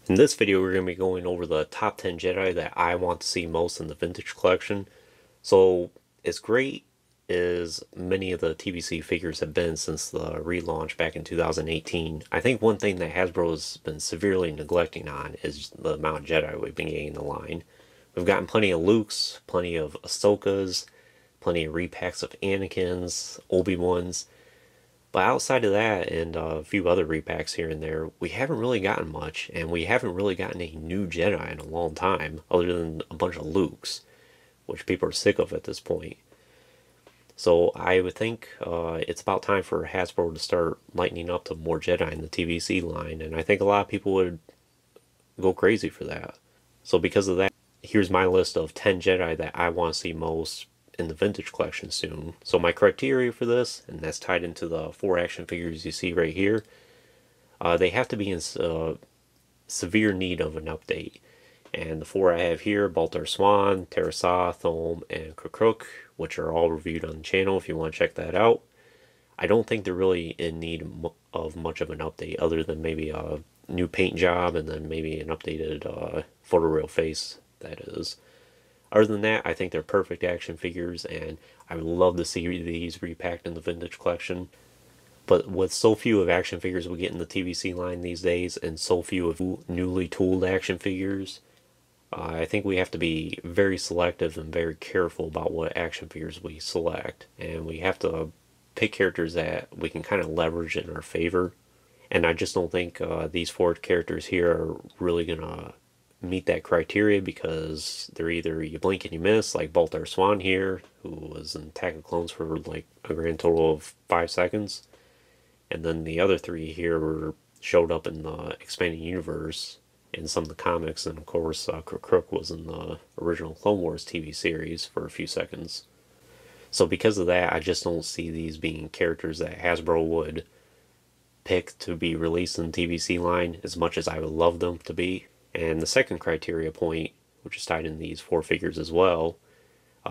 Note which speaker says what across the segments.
Speaker 1: In this video, we're going to be going over the top 10 Jedi that I want to see most in the vintage collection. So, as great as many of the TVC figures have been since the relaunch back in 2018, I think one thing that Hasbro has been severely neglecting on is the amount of Jedi we've been getting in the line. We've gotten plenty of Lukes, plenty of Ahsokas, plenty of repacks of Anakins, Obi-Wans. But outside of that and a few other repacks here and there, we haven't really gotten much, and we haven't really gotten a new Jedi in a long time, other than a bunch of Lukes, which people are sick of at this point. So I would think it's about time for Hasbro to start lightening up to more Jedi in the TVC line, and I think a lot of people would go crazy for that. So because of that, here's my list of 10 Jedi that I want to see most in the vintage collection soon. So my criteria for this, and that's tied into the 4 action figures you see right here, they have to be in severe need of an update. And the 4 I have here: Baltar Swan, Terasa, Thome, and Kruk, which are all reviewed on the channel if you want to check that out. I don't think they're really in need of much of an update, other than maybe a new paint job and then maybe an updated photoreal face, that is. Other than that, I think they're perfect action figures, and I would love to see these repacked in the vintage collection. But with so few of action figures we get in the TVC line these days, and so few of newly tooled action figures, I think we have to be very selective and very careful about what action figures we select. And we have to pick characters that we can kind of leverage in our favor. And I just don't think these 4 characters here are really going to meet that criteria, because they're either you blink and you miss, like Baltar Swan here, who was in Attack of Clones for like a grand total of 5 seconds, and then the other 3 here showed up in the expanding universe in some of the comics, and of course Kruk was in the original Clone Wars TV series for a few seconds. So because of that, I just don't see these being characters that Hasbro would pick to be released in the TVC line, as much as I would love them to be. And the second criteria point, which is tied in these 4 figures as well,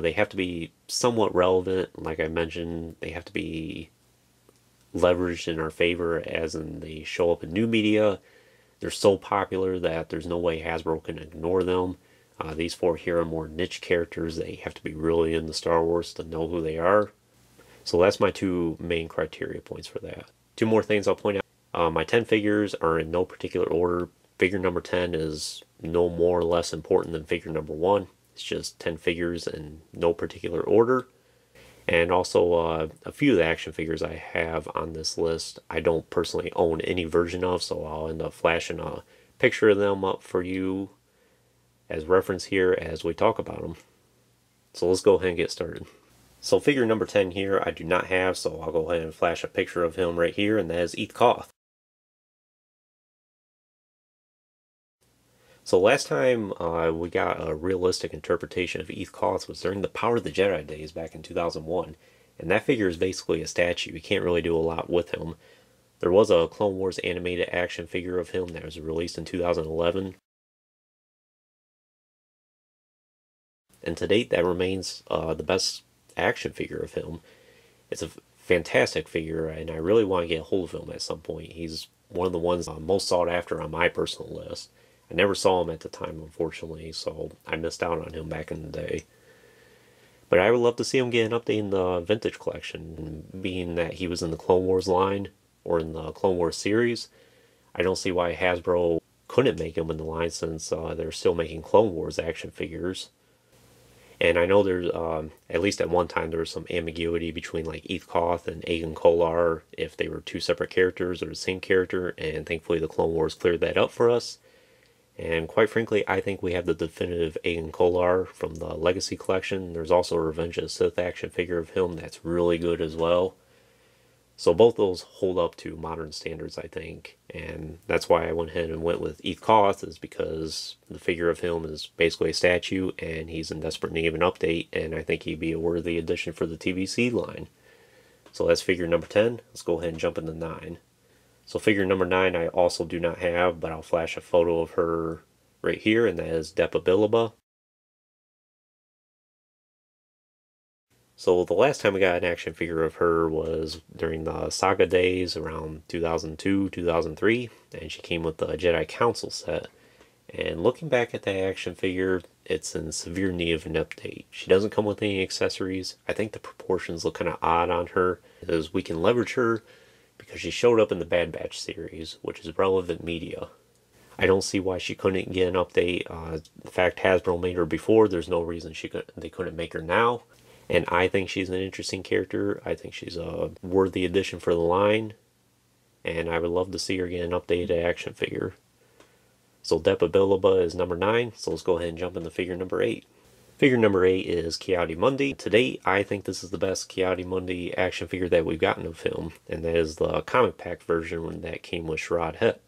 Speaker 1: they have to be somewhat relevant. Like I mentioned, they have to be leveraged in our favor, as in they show up in new media. They're so popular that there's no way Hasbro can ignore them. These 4 here are more niche characters. They have to be really into Star Wars to know who they are. So that's my 2 main criteria points for that. 2 more things I'll point out. My 10 figures are in no particular order. Figure number 10 is no more or less important than figure number 1. It's just 10 figures in no particular order. And also a few of the action figures I have on this list I don't personally own any version of, so I'll end up flashing a picture of them up for you as reference here as we talk about them. So let's go ahead and get started. So figure number 10 here I do not have, so I'll go ahead and flash a picture of him right here, and that is Eth Koth. So last time we got a realistic interpretation of Eth Koth was during the Power of the Jedi days back in 2001. And that figure is basically a statue. You can't really do a lot with him. There was a Clone Wars animated action figure of him that was released in 2011. And to date, that remains the best action figure of him. It's a fantastic figure, and I really want to get a hold of him at some point. He's one of the ones most sought after on my personal list. I never saw him at the time, unfortunately, so I missed out on him back in the day. But I would love to see him get an update in the vintage collection, being that he was in the Clone Wars line, or in the Clone Wars series. I don't see why Hasbro couldn't make him in the line, since they're still making Clone Wars action figures. And I know there's, at least at one time, there was some ambiguity between like Eth Koth and Aegon Kolar, if they were 2 separate characters or the same character, and thankfully the Clone Wars cleared that up for us. And quite frankly, I think we have the definitive Aegon Kolar from the Legacy Collection. There's also a Revenge of the Sith action figure of him that's really good as well. So both those hold up to modern standards, I think. And that's why I went ahead and went with Eth Koth, is because the figure of him is basically a statue, and he's in desperate need of an update, and I think he'd be a worthy addition for the TVC line. So that's figure number 10. Let's go ahead and jump into 9. So figure number 9 I also do not have, but I'll flash a photo of her right here, and that is Depa Billaba. So the last time we got an action figure of her was during the Saga days around 2002, 2003, and she came with the Jedi Council set. And looking back at that action figure, it's in severe need of an update. She doesn't come with any accessories. I think the proportions look kind of odd on her, as we can leverage her because she showed up in the Bad Batch series, which is relevant media. I don't see why she couldn't get an update. The fact Hasbro made her before, there's no reason they couldn't make her now. And I think she's an interesting character. I think she's a worthy addition for the line. And I would love to see her get an updated action figure. So Depa Bilaba is number 9, so let's go ahead and jump into figure number 8. Figure number 8 is Ki-Adi-Mundi. To date, I think this is the best Ki-Adi-Mundi action figure that we've gotten of him, and that is the comic pack version that came with Sharad Het.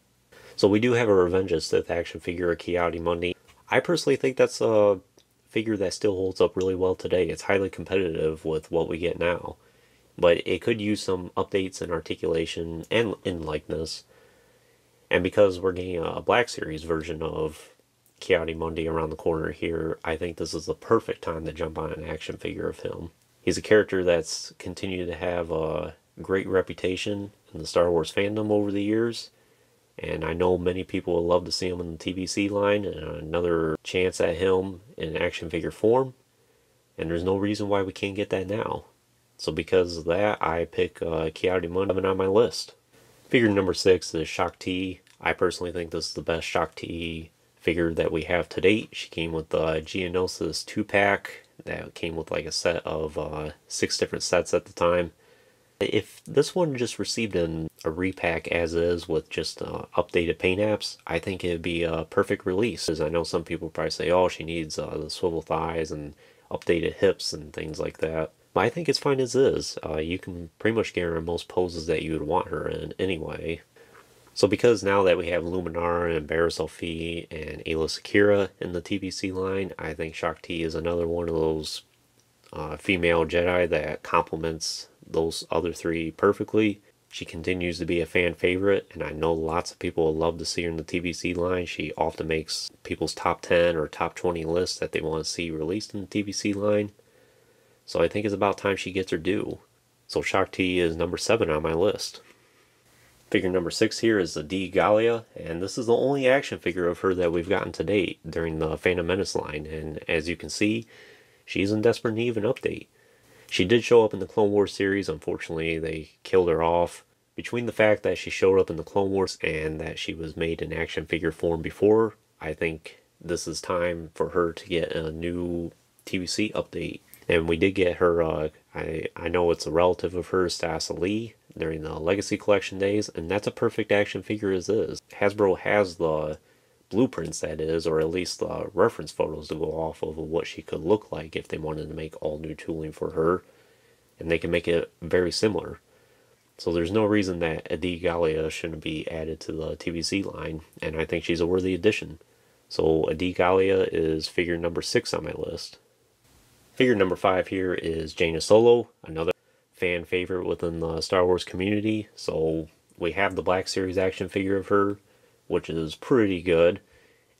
Speaker 1: So we do have a Revenge of Sith action figure of Ki-Adi-Mundi. I personally think that's a figure that still holds up really well today. It's highly competitive with what we get now, but it could use some updates in articulation and in likeness. And because we're getting a Black Series version of Ki-Adi-Mundi around the corner here, I think this is the perfect time to jump on an action figure of him. He's a character that's continued to have a great reputation in the Star Wars fandom over the years, and I know many people would love to see him in the TBC line and another chance at him in action figure form, and there's no reason why we can't get that now. So because of that, I pick Ki-Adi-Mundi on my list. Figure number 6 is Shakti. I personally think this is the best Shakti figure that we have to date. She came with the Geonosis 2-pack that came with like a set of 6 different sets at the time. If this one just received a repack as is with just updated paint apps, I think it'd be a perfect release. As I know some people probably say, oh, she needs the swivel thighs and updated hips and things like that. But I think it's fine as is. You can pretty much get her in most poses that you would want her in anyway. So because now that we have Luminara and Barriss Offee and Aayla Secura in the TBC line, I think Shakti is another one of those female Jedi that complements those other 3 perfectly. She continues to be a fan favorite, and I know lots of people will love to see her in the TBC line. She often makes people's top 10 or top 20 lists that they want to see released in the TBC line. So I think it's about time she gets her due. So Shakti is number 7 on my list. Figure number 6 here is the Adi Gallia, and this is the only action figure of her that we've gotten to date during the Phantom Menace line, and as you can see, she's in desperate need of an update. She did show up in the Clone Wars series. Unfortunately, they killed her off. Between the fact that she showed up in the Clone Wars and that she was made in action figure form before, I think this is time for her to get a new TBC update. And we did get her, I know it's a relative of hers, Stassa Lee, during the Legacy Collection days, and that's a perfect action figure as is. Hasbro has the blueprints, that is, or at least the reference photos to go off of what she could look like if they wanted to make all new tooling for her, and they can make it very similar. So there's no reason that Adi Gallia shouldn't be added to the TBC line, and I think she's a worthy addition. So Adi Gallia is figure number 6 on my list. Figure number 5 here is Jaina Solo, another fan favorite within the Star Wars community. So we have the Black Series action figure of her, which is pretty good,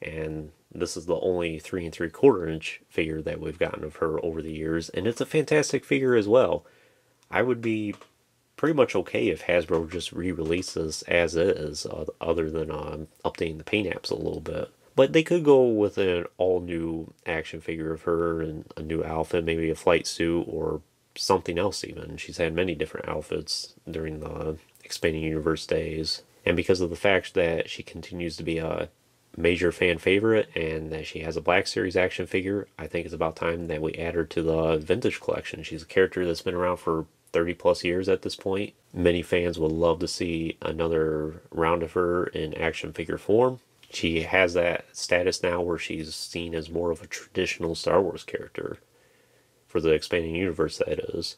Speaker 1: and this is the only 3 3/4 inch figure that we've gotten of her over the years, and it's a fantastic figure as well. I would be pretty much okay if Hasbro just re-releases as is, other than updating the paint apps a little bit. But they could go with an all-new action figure of her and a new outfit, maybe a flight suit or something else even. She's had many different outfits during the Expanding Universe days. And because of the fact that she continues to be a major fan favorite and that she has a Black Series action figure, I think it's about time that we add her to the Vintage Collection. She's a character that's been around for 30 plus years at this point. Many fans would love to see another round of her in action figure form. She has that status now where she's seen as more of a traditional Star Wars character for the Expanding Universe, that is.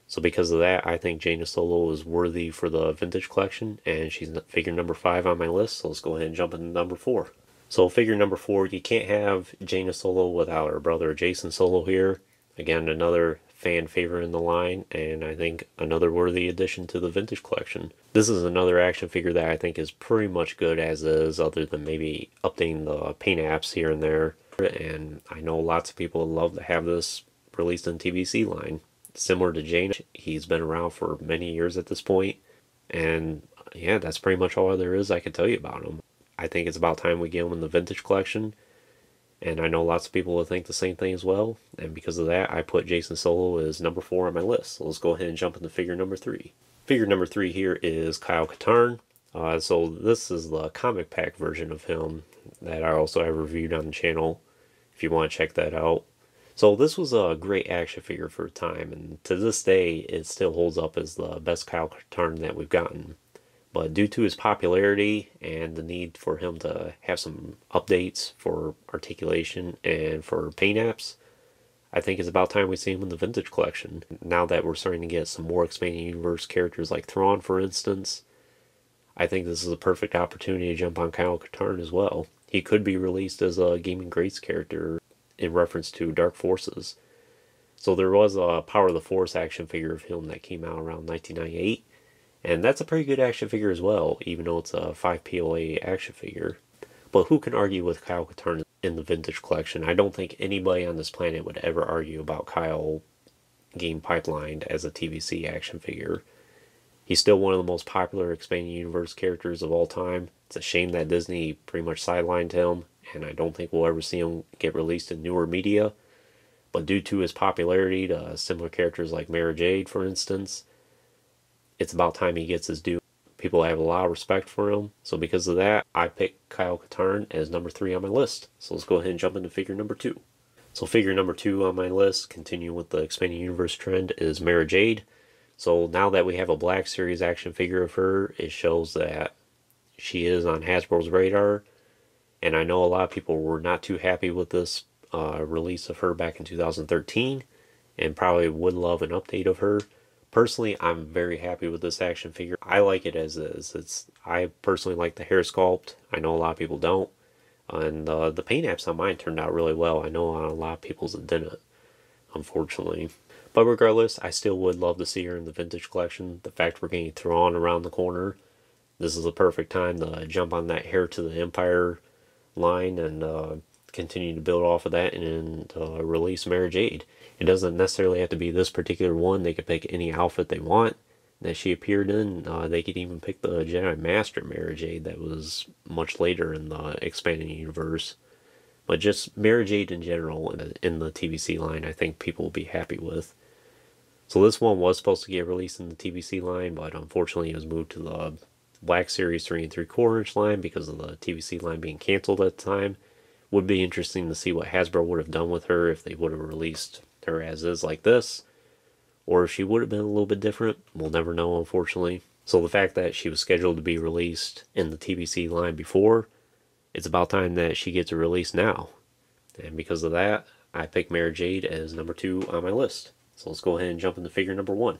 Speaker 1: So because of that, I think Jaina Solo is worthy for the Vintage Collection, and she's figure number 5 on my list, so let's go ahead and jump into number 4. So figure number 4, you can't have Jaina Solo without her brother Jason Solo here. Again, another fan favorite in the line, and I think another worthy addition to the Vintage Collection. This is another action figure that I think is pretty much good as is, other than maybe updating the paint apps here and there. And I know lots of people would love to have this released in TBC line. Similar to Jaina, he's been around for many years at this point, and yeah, that's pretty much all there is I can tell you about him. I think it's about time we get him in the vintage collection. And I know lots of people will think the same thing as well. And because of that, I put Jason Solo as number 4 on my list. So let's go ahead and jump into figure number 3. Figure number 3 here is Kyle Katarn. So this is the comic pack version of him that I also have reviewed on the channel, if you want to check that out. So this was a great action figure for a time, and to this day it still holds up as the best Kyle Katarn that we've gotten. But due to his popularity and the need for him to have some updates for articulation and for paint apps, I think it's about time we see him in the vintage collection. Now that we're starting to get some more expanded universe characters like Thrawn, for instance, I think this is a perfect opportunity to jump on Kyle Katarn as well. He could be released as a Gaming Greats character in reference to Dark Forces. So there was a Power of the Force action figure of him that came out around 1998. And that's a pretty good action figure as well, even though it's a 5 POA action figure. But who can argue with Kyle Katarn in the vintage collection? I don't think anybody on this planet would ever argue about Kyle being pipelined as a TVC action figure. He's still one of the most popular expanded universe characters of all time. It's a shame that Disney pretty much sidelined him, and I don't think we'll ever see him get released in newer media. But due to his popularity to similar characters like Mara Jade, for instance, it's about time he gets his due. People have a lot of respect for him. So because of that, I picked Kyle Katarn as number 3 on my list. So let's go ahead and jump into figure number 2. So figure number 2 on my list, continuing with the expanding universe trend, is Mara Jade. So now that we have a Black Series action figure of her, it shows that she is on Hasbro's radar. And I know a lot of people were not too happy with this release of her back in 2013 and probably would love an update of her. Personally, I'm very happy with this action figure. I like it as is. I personally like the hair sculpt. I know a lot of people don't. And the paint apps on mine turned out really well. I know a lot of people's didn't, unfortunately. But regardless, I still would love to see her in the vintage collection. The fact we're getting Thrawn around the corner, this is the perfect time to jump on that Heir to the Empire line and continue to build off of that and release Mara Jade. It doesn't necessarily have to be this particular one. They could pick any outfit they want that she appeared in. They could even pick the Jedi Master Mara Jade that was much later in the expanding universe. But just Mara Jade in general in the TVC line, I think people will be happy with. So this one was supposed to get released in the TVC line, but unfortunately it was moved to the Black Series 3 3/4 inch line because of the TVC line being canceled at the time. Would be interesting to see what Hasbro would have done with her if they would have released her as is like this, or if she would have been a little bit different. We'll never know, unfortunately. So the fact that she was scheduled to be released in the TVC line before, it's about time that she gets a release now. And because of that, I picked Mara Jade as number 2 on my list. So let's go ahead and jump into figure number 1.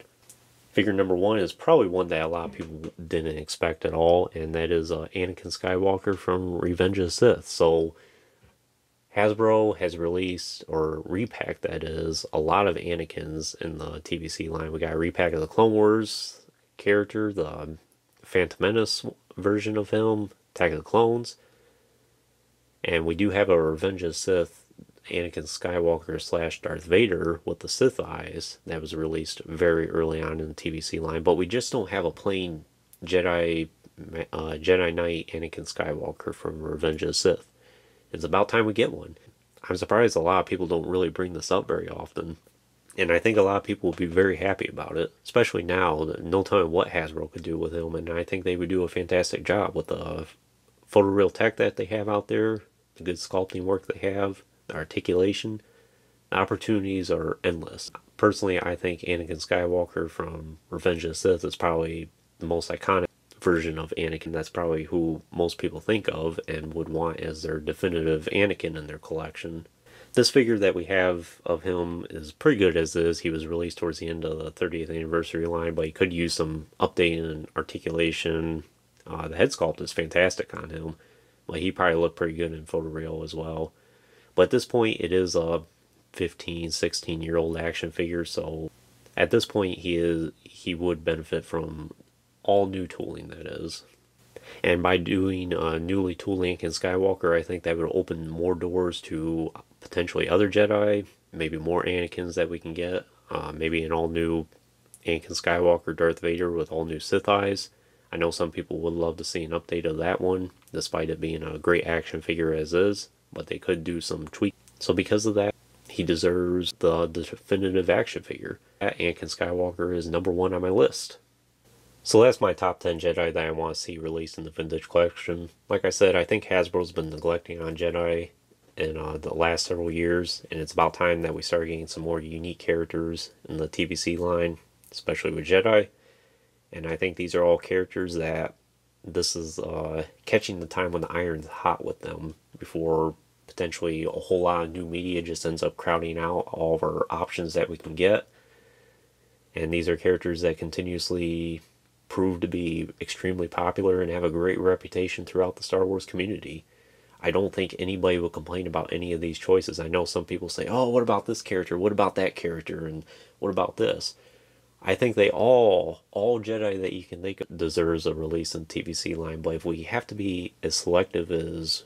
Speaker 1: Figure number 1 is probably one that a lot of people didn't expect at all, and that is Anakin Skywalker from Revenge of the Sith. So Hasbro has released, or repacked that is, a lot of Anakins in the TVC line. We got a repack of the Clone Wars character, the Phantom Menace version of him, Attack of the Clones. And we do have a Revenge of the Sith Anakin Skywalker / Darth Vader with the Sith eyes that was released very early on in the TVC line. But we just don't have a plain Jedi Knight Anakin Skywalker from Revenge of the Sith. It's about time we get one. I'm surprised a lot of people don't really bring this up very often. And I think a lot of people will be very happy about it. Especially now, no telling what Hasbro could do with him. And I think they would do a fantastic job with the photoreal tech that they have out there. The good sculpting work they have. The articulation. The opportunities are endless. Personally, I think Anakin Skywalker from Revenge of the Sith is probably the most iconic version of Anakin. That's probably who most people think of and would want as their definitive Anakin in their collection. This figure that we have of him is pretty good as is. He was released towards the end of the 30th anniversary line, but he could use some updating and articulation. The head sculpt is fantastic on him, but he probably looked pretty good in photoreal as well. But at this point, it is a 15, 16-year-old action figure, so at this point he would benefit from all new tooling, that is. And by doing newly tooled Anakin Skywalker, I think that would open more doors to potentially other Jedi, maybe more Anakins that we can get, maybe an all-new Anakin Skywalker Darth Vader with all new Sith eyes. I know some people would love to see an update of that one. despite it being a great action figure as is, but they could do some tweaks. So because of that, he deserves the definitive action figure. Anakin Skywalker is #1 on my list. So that's my top 10 Jedi that I want to see released in the vintage collection. Like I said, I think Hasbro's been neglecting on Jedi in the last several years, and it's about time that we start getting some more unique characters in the TVC line, especially with Jedi. And I think these are all characters that this is catching the time when the iron's hot with them before potentially a whole lot of new media just ends up crowding out all of our options that we can get. And these are characters that continuously prove to be extremely popular and have a great reputation throughout the Star Wars community. I don't think anybody will complain about any of these choices. I know some people say, oh, what about this character? What about that character? And what about this? I think they all Jedi that you can think of deserves a release in TVC line, but if we have to be as selective as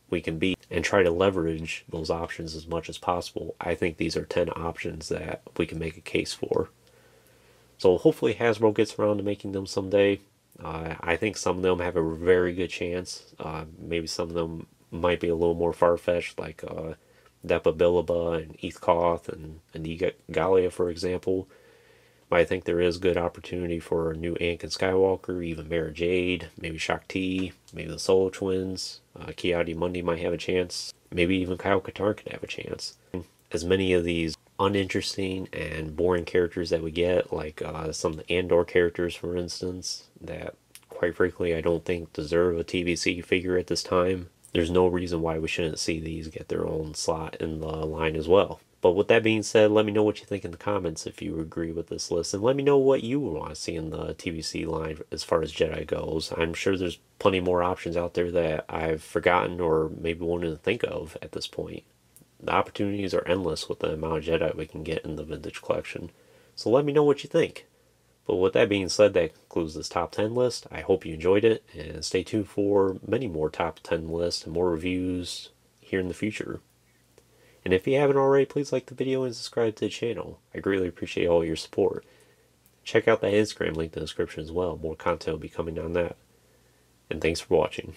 Speaker 1: we can be and try to leverage those options as much as possible, I think these are 10 options that we can make a case for. So hopefully Hasbro gets around to making them someday. I think some of them have a very good chance. Maybe some of them might be a little more far-fetched, like Depa Billaba and Koth and Aniga Galia, for example. But I think there is good opportunity for a new Anakin Skywalker, even Mara Jade, maybe Shakti, maybe the Solo Twins. Ki-Adi-Mundi might have a chance. Maybe even Kyle Katarn could have a chance. As many of these uninteresting and boring characters that we get, like some of the Andor characters, for instance, that quite frankly I don't think deserve a TVC figure at this time. There's no reason why we shouldn't see these get their own slot in the line as well. But with that being said, let me know what you think in the comments if you agree with this list, and let me know what you want to see in the TVC line as far as Jedi goes. I'm sure there's plenty more options out there that I've forgotten or maybe won't even think of at this point. The opportunities are endless with the amount of Jedi we can get in the vintage collection. So let me know what you think. But with that being said, that concludes this top 10 list. I hope you enjoyed it, and stay tuned for many more top 10 lists and more reviews here in the future. And if you haven't already, please like the video and subscribe to the channel. I greatly appreciate all your support. Check out that Instagram link in the description as well. More content will be coming on that. And thanks for watching.